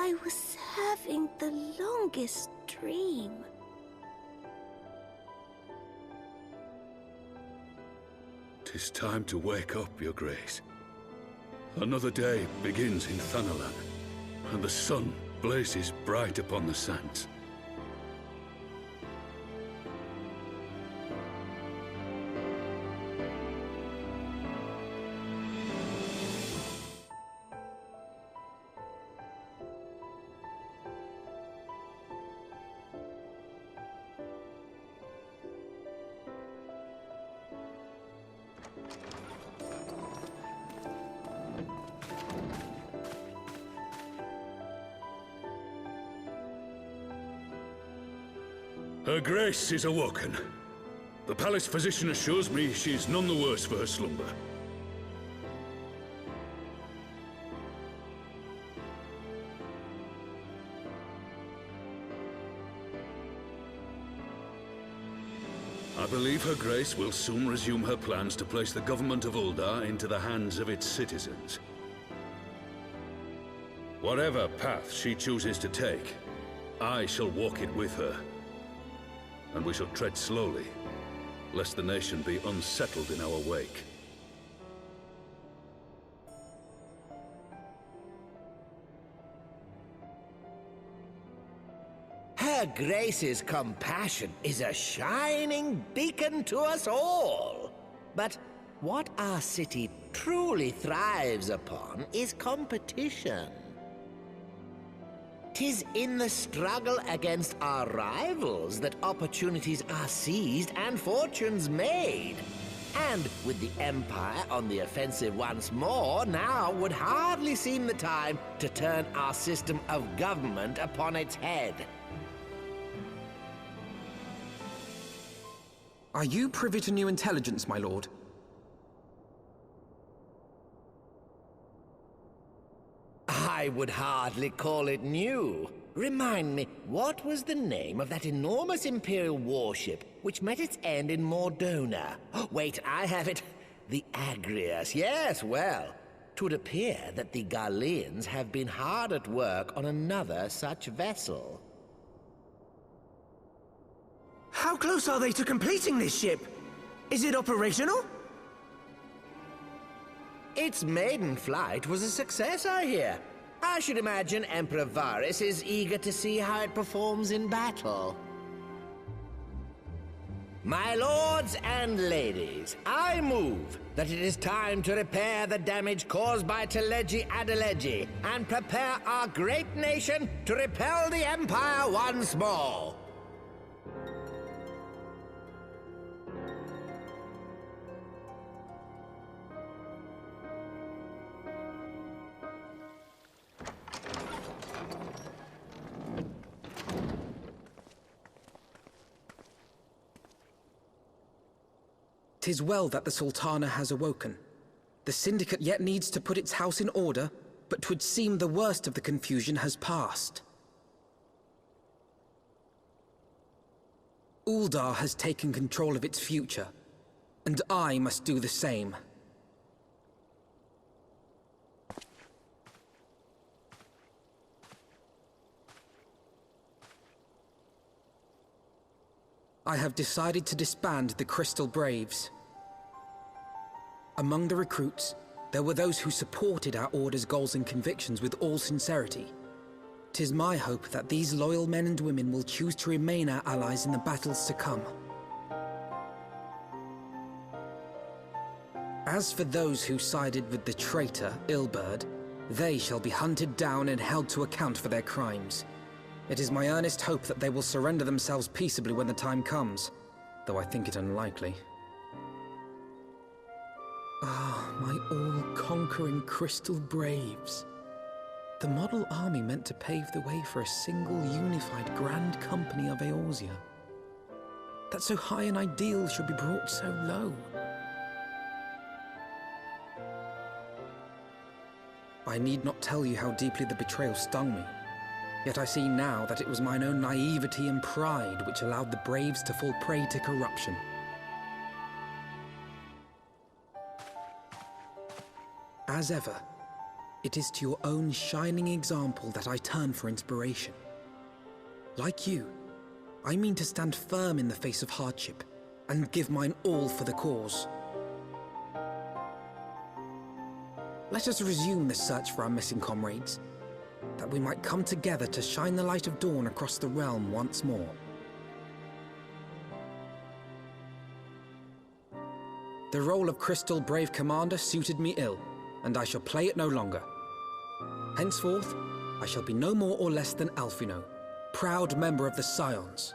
I was having the longest dream. "'Tis time to wake up, Your Grace. Another day begins in Thanalan, and the sun blazes bright upon the sands. Her Grace is awoken. The palace physician assures me she is none the worse for her slumber. I believe Her Grace will soon resume her plans to place the government of Ul'dah into the hands of its citizens. Whatever path she chooses to take, I shall walk it with her. And we shall tread slowly, lest the nation be unsettled in our wake. Her Grace's compassion is a shining beacon to us all. But what our city truly thrives upon is competition. 'Tis in the struggle against our rivals that opportunities are seized and fortunes made. And with the Empire on the offensive once more, now would hardly seem the time to turn our system of government upon its head. Are you privy to new intelligence, my lord? I would hardly call it new. Remind me, what was the name of that enormous Imperial warship which met its end in Mordona? Wait, I have it. The Agrias, yes, well. 'Twould appear that the Garleans have been hard at work on another such vessel. How close are they to completing this ship? Is it operational? Its maiden flight was a success, I hear. I should imagine Emperor Varys is eager to see how it performs in battle. My lords and ladies, I move that it is time to repair the damage caused by Teleji Adeleji and prepare our great nation to repel the Empire once more. "'Tis well that the Sultana has awoken. The Syndicate yet needs to put its house in order, but 'twould seem the worst of the confusion has passed. Ul'dah has taken control of its future, and I must do the same. I have decided to disband the Crystal Braves. Among the recruits, there were those who supported our Order's goals and convictions with all sincerity. 'Tis my hope that these loyal men and women will choose to remain our allies in the battles to come. As for those who sided with the traitor, Ilberd, they shall be hunted down and held to account for their crimes. It is my earnest hope that they will surrender themselves peaceably when the time comes, though I think it unlikely. Ah, my all-conquering Crystal Braves. The model army meant to pave the way for a single unified Grand Company of Eorzea. That so high an ideal should be brought so low. I need not tell you how deeply the betrayal stung me. Yet I see now that it was mine own naivety and pride which allowed the Braves to fall prey to corruption. As ever, It is to your own shining example that I turn for inspiration. Like you, I mean to stand firm in the face of hardship and give mine all for the cause. Let us resume the search for our missing comrades, that we might come together to shine the light of dawn across the realm once more. The role of Crystal Brave Commander suited me ill, and I shall play it no longer. Henceforth, I shall be no more or less than Alphino, proud member of the Scions.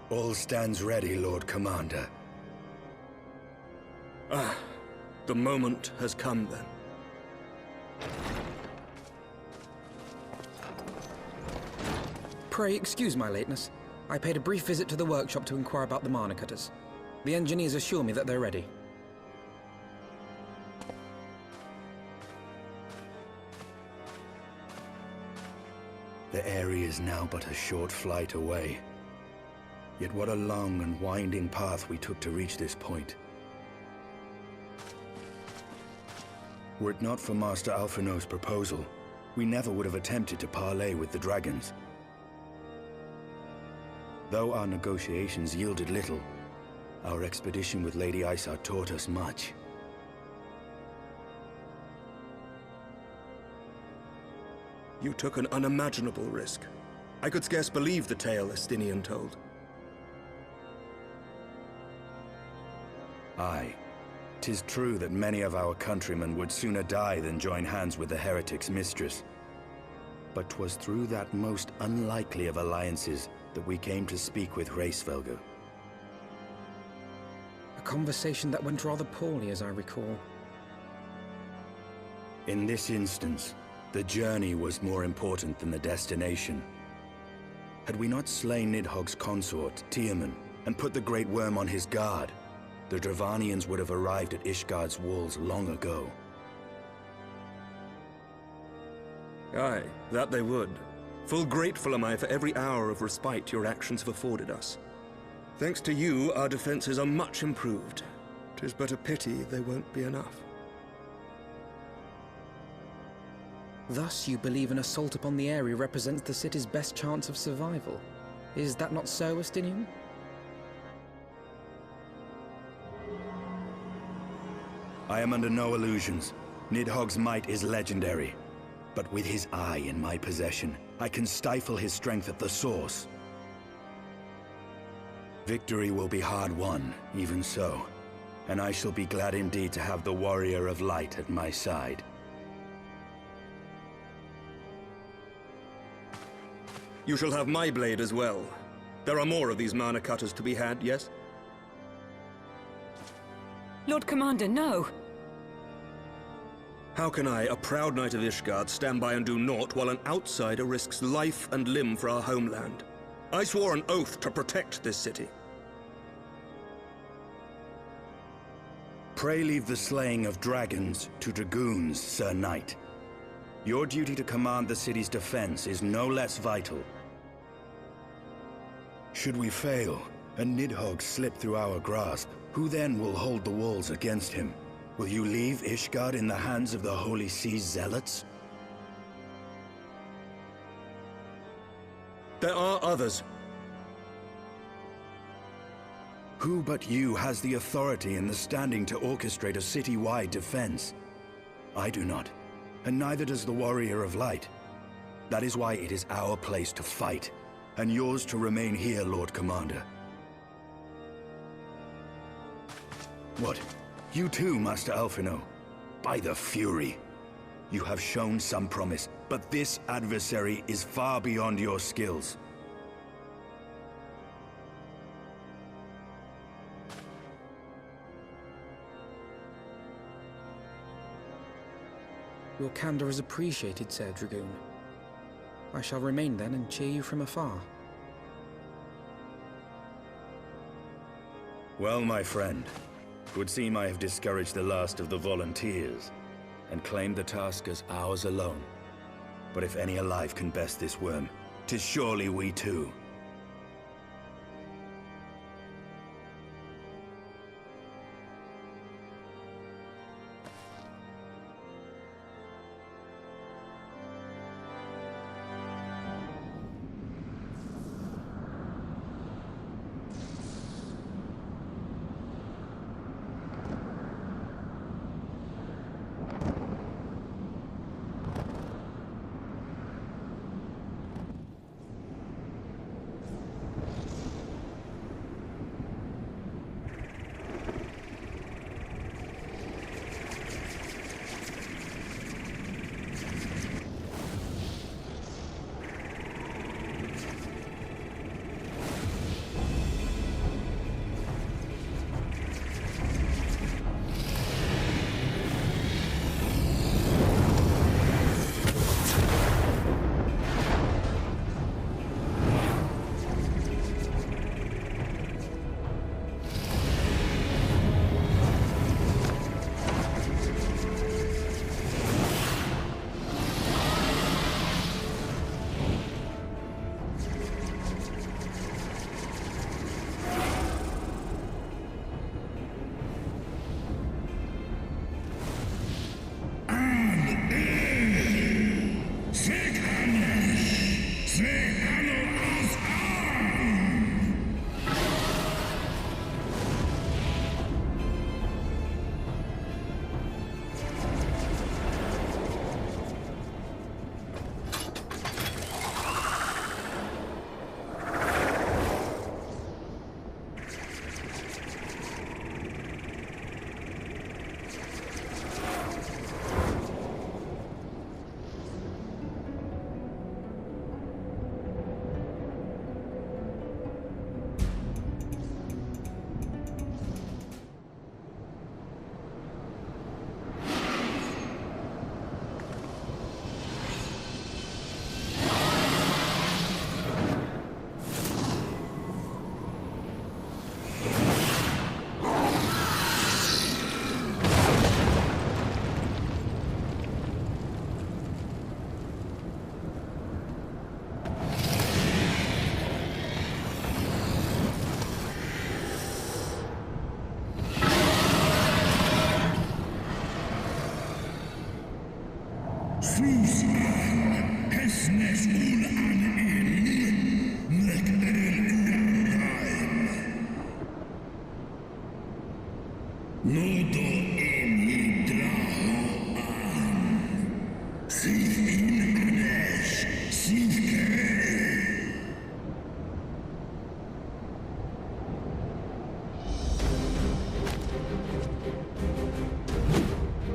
All stands ready, Lord Commander. Ah, the moment has come then. Pray excuse my lateness. I paid a brief visit to the workshop to inquire about the mana cutters. The engineers assure me that they're ready. The area is now but a short flight away. Yet what a long and winding path we took to reach this point. Were it not for Master Alphino's proposal, we never would have attempted to parley with the dragons. Though our negotiations yielded little, our expedition with Lady Isar taught us much. You took an unimaginable risk. I could scarce believe the tale Estinian told. Aye. 'Tis true that many of our countrymen would sooner die than join hands with the heretic's mistress. But 'twas through that most unlikely of alliances that we came to speak with Hraesvelgr. A conversation that went rather poorly, as I recall. In this instance, the journey was more important than the destination. Had we not slain Nidhogg's consort, Tiaman, and put the Great Worm on his guard, the Dravanians would have arrived at Ishgard's walls long ago. Aye, that they would. Full grateful am I for every hour of respite your actions have afforded us. Thanks to you, our defenses are much improved. 'Tis but a pity they won't be enough. Thus you believe an assault upon the area represents the city's best chance of survival. Is that not so, Estinian? I am under no illusions. Nidhogg's might is legendary. But with his eye in my possession, I can stifle his strength at the source. Victory will be hard won, even so. And I shall be glad indeed to have the Warrior of Light at my side. You shall have my blade as well. There are more of these mana cutters to be had, yes? Lord Commander, no! How can I, a proud knight of Ishgard, stand by and do naught while an outsider risks life and limb for our homeland? I swore an oath to protect this city. Pray leave the slaying of dragons to dragoons, Sir Knight. Your duty to command the city's defense is no less vital. Should we fail, and Nidhogg slip through our grasp, who then will hold the walls against him? Will you leave Ishgard in the hands of the Holy Sea's zealots? There are others. Who but you has the authority and the standing to orchestrate a city-wide defense? I do not, and neither does the Warrior of Light. That is why it is our place to fight, and yours to remain here, Lord Commander. What? You too, Master Alphino? By the Fury! You have shown some promise, but this adversary is far beyond your skills. Your candor is appreciated, Sir Dragoon. I shall remain then and cheer you from afar. Well, my friend, it would seem I have discouraged the last of the volunteers, and claimed the task as ours alone. But if any alive can best this worm, 'tis surely we too.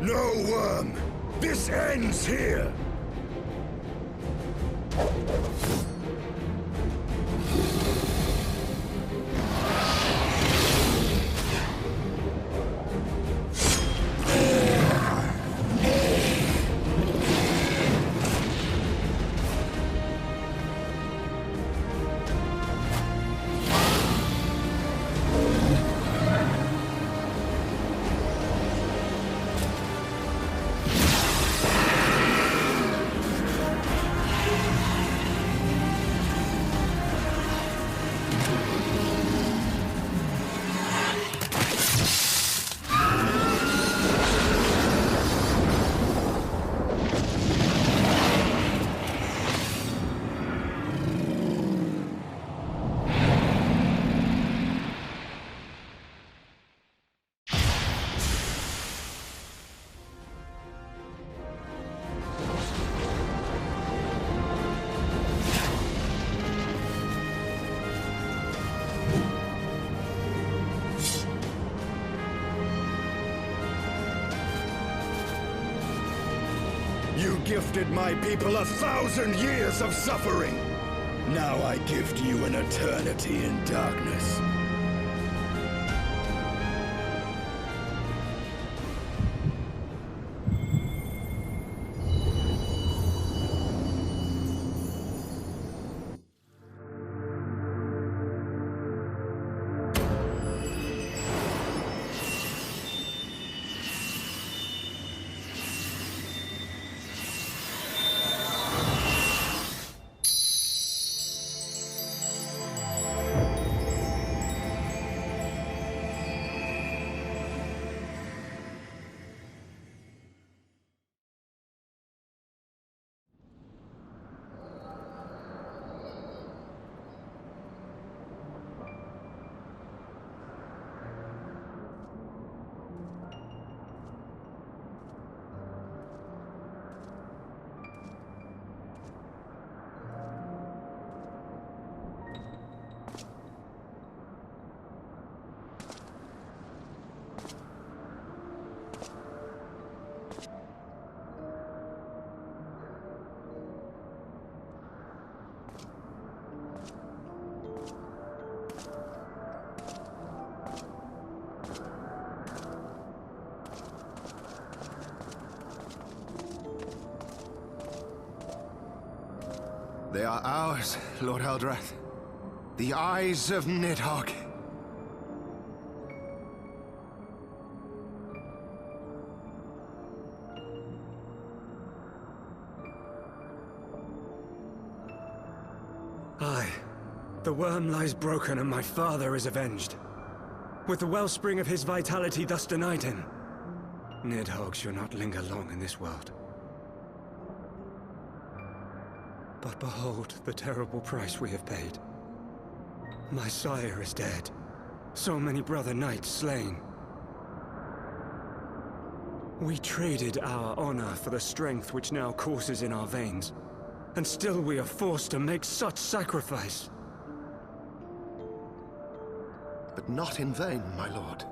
No, worm! This ends here! gifted my people 1,000 years of suffering. Now I gift you an eternity in darkness. They are ours, Lord Ul'dah. The eyes of Nidhogg. Aye. The worm lies broken and my father is avenged. With the wellspring of his vitality thus denied him, Nidhogg shall not linger long in this world. But behold the terrible price we have paid. My sire is dead. So many brother knights slain. We traded our honor for the strength which now courses in our veins. And still we are forced to make such sacrifice. But not in vain, my lord.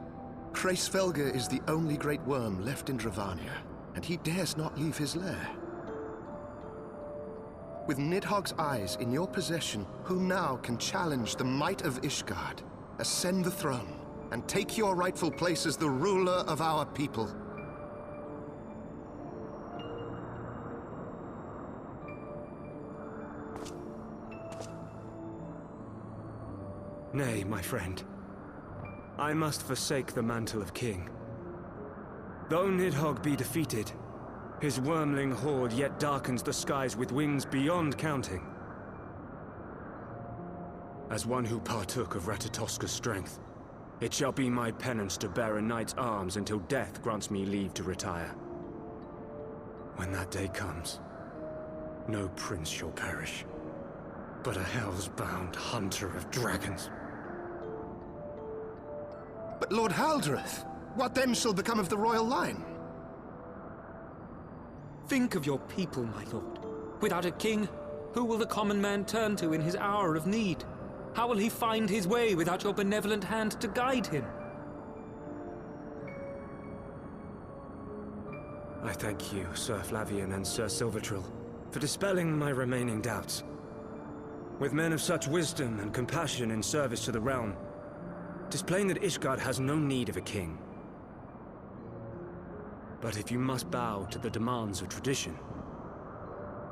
Hraesvelgr is the only great worm left in Dravania, and he dares not leave his lair. With Nidhogg's eyes in your possession, who now can challenge the might of Ishgard, ascend the throne, and take your rightful place as the ruler of our people? Nay, my friend. I must forsake the mantle of king. Though Nidhogg be defeated, his wormling horde yet darkens the skies with wings beyond counting. As one who partook of Ratatoska's strength, it shall be my penance to bear a knight's arms until death grants me leave to retire. When that day comes, no prince shall perish, but a hell's-bound hunter of dragons. But Lord Haldreth, what then shall become of the royal line? Think of your people, my lord. Without a king, who will the common man turn to in his hour of need? How will he find his way without your benevolent hand to guide him? I thank you, Sir Flavian and Sir Silvertrill, for dispelling my remaining doubts. With men of such wisdom and compassion in service to the realm, 'tis plain that Ishgard has no need of a king. But if you must bow to the demands of tradition,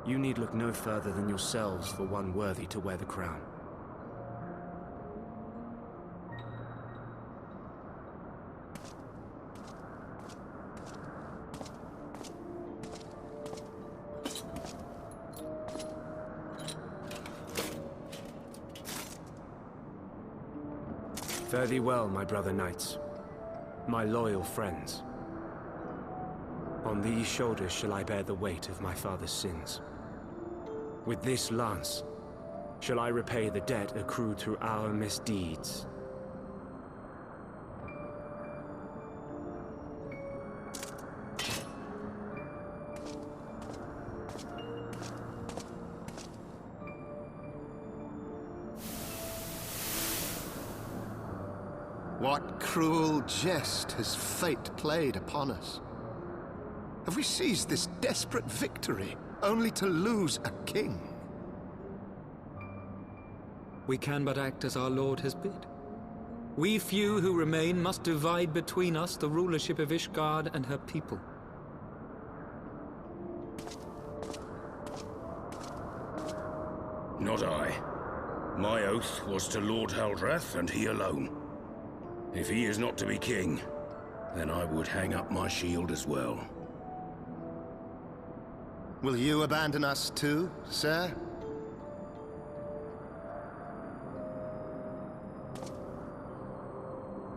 you need look no further than yourselves for one worthy to wear the crown. Fare thee well, my brother knights, my loyal friends. On these shoulders shall I bear the weight of my father's sins. With this lance shall I repay the debt accrued through our misdeeds. What cruel jest has fate played upon us? Have we seized this desperate victory, only to lose a king? We can but act as our lord has bid. We few who remain must divide between us the rulership of Ishgard and her people. Not I. My oath was to Lord Ul'dah and he alone. If he is not to be king, then I would hang up my shield as well. Will you abandon us too, sir?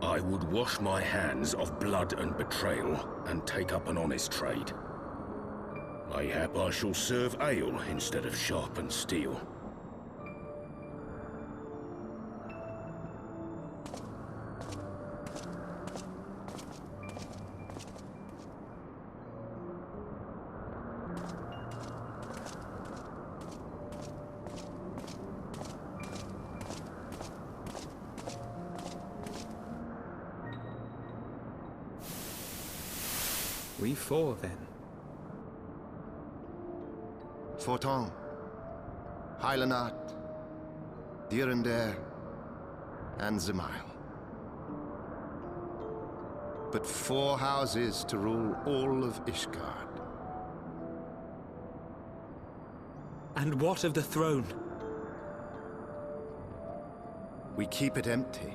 I would wash my hands of blood and betrayal and take up an honest trade. Mayhap I shall serve ale instead of sharpened steel. We four, then. Forton, Leonheart, Eorzea, and Zemail. But 4 houses to rule all of Ishgard. And what of the throne? We keep it empty.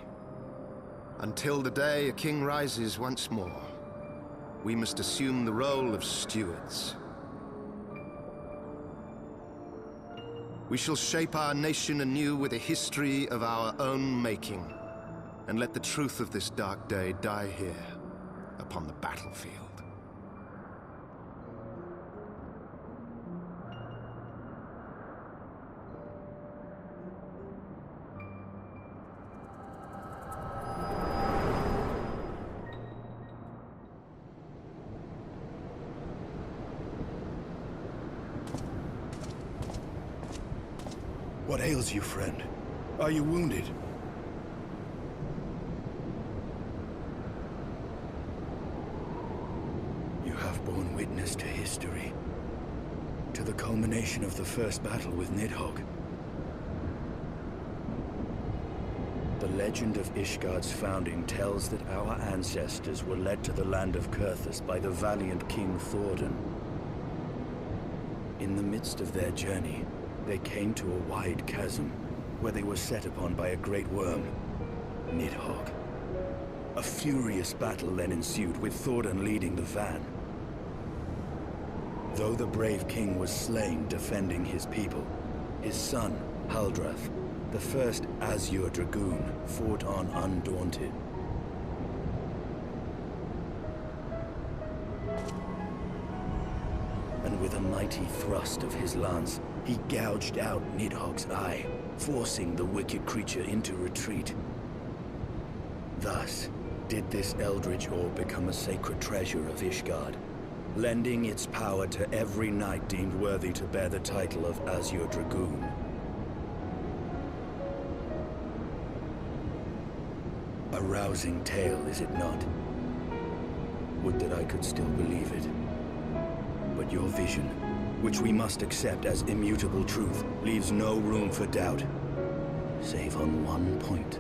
Until the day a king rises once more. We must assume the role of stewards. We shall shape our nation anew with a history of our own making, and let the truth of this dark day die here, upon the battlefield. What ails you, friend? Are you wounded? You have borne witness to history. To the culmination of the first battle with Nidhogg. The legend of Ishgard's founding tells that our ancestors were led to the land of Kurthus by the valiant King Thordan. In the midst of their journey, they came to a wide chasm, where they were set upon by a great worm, Nidhogg. A furious battle then ensued, with Thordan leading the van. Though the brave king was slain defending his people, his son, Ul'dah, the first Azure Dragoon, fought on undaunted. And with a mighty thrust of his lance, he gouged out Nidhogg's eye, forcing the wicked creature into retreat. Thus, did this eldritch orb become a sacred treasure of Ishgard, lending its power to every knight deemed worthy to bear the title of Azure Dragoon. A rousing tale, is it not? Would that I could still believe it. But your vision, which we must accept as immutable truth, leaves no room for doubt, save on one point.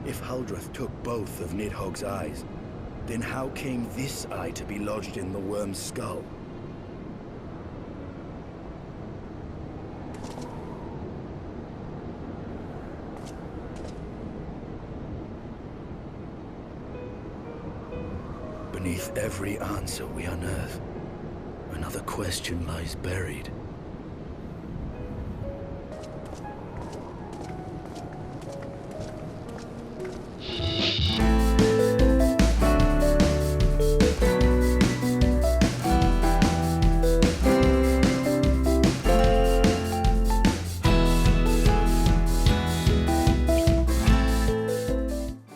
If Ul'dah took both of Nidhogg's eyes, then how came this eye to be lodged in the worm's skull? Beneath every answer we unearth, another question lies buried.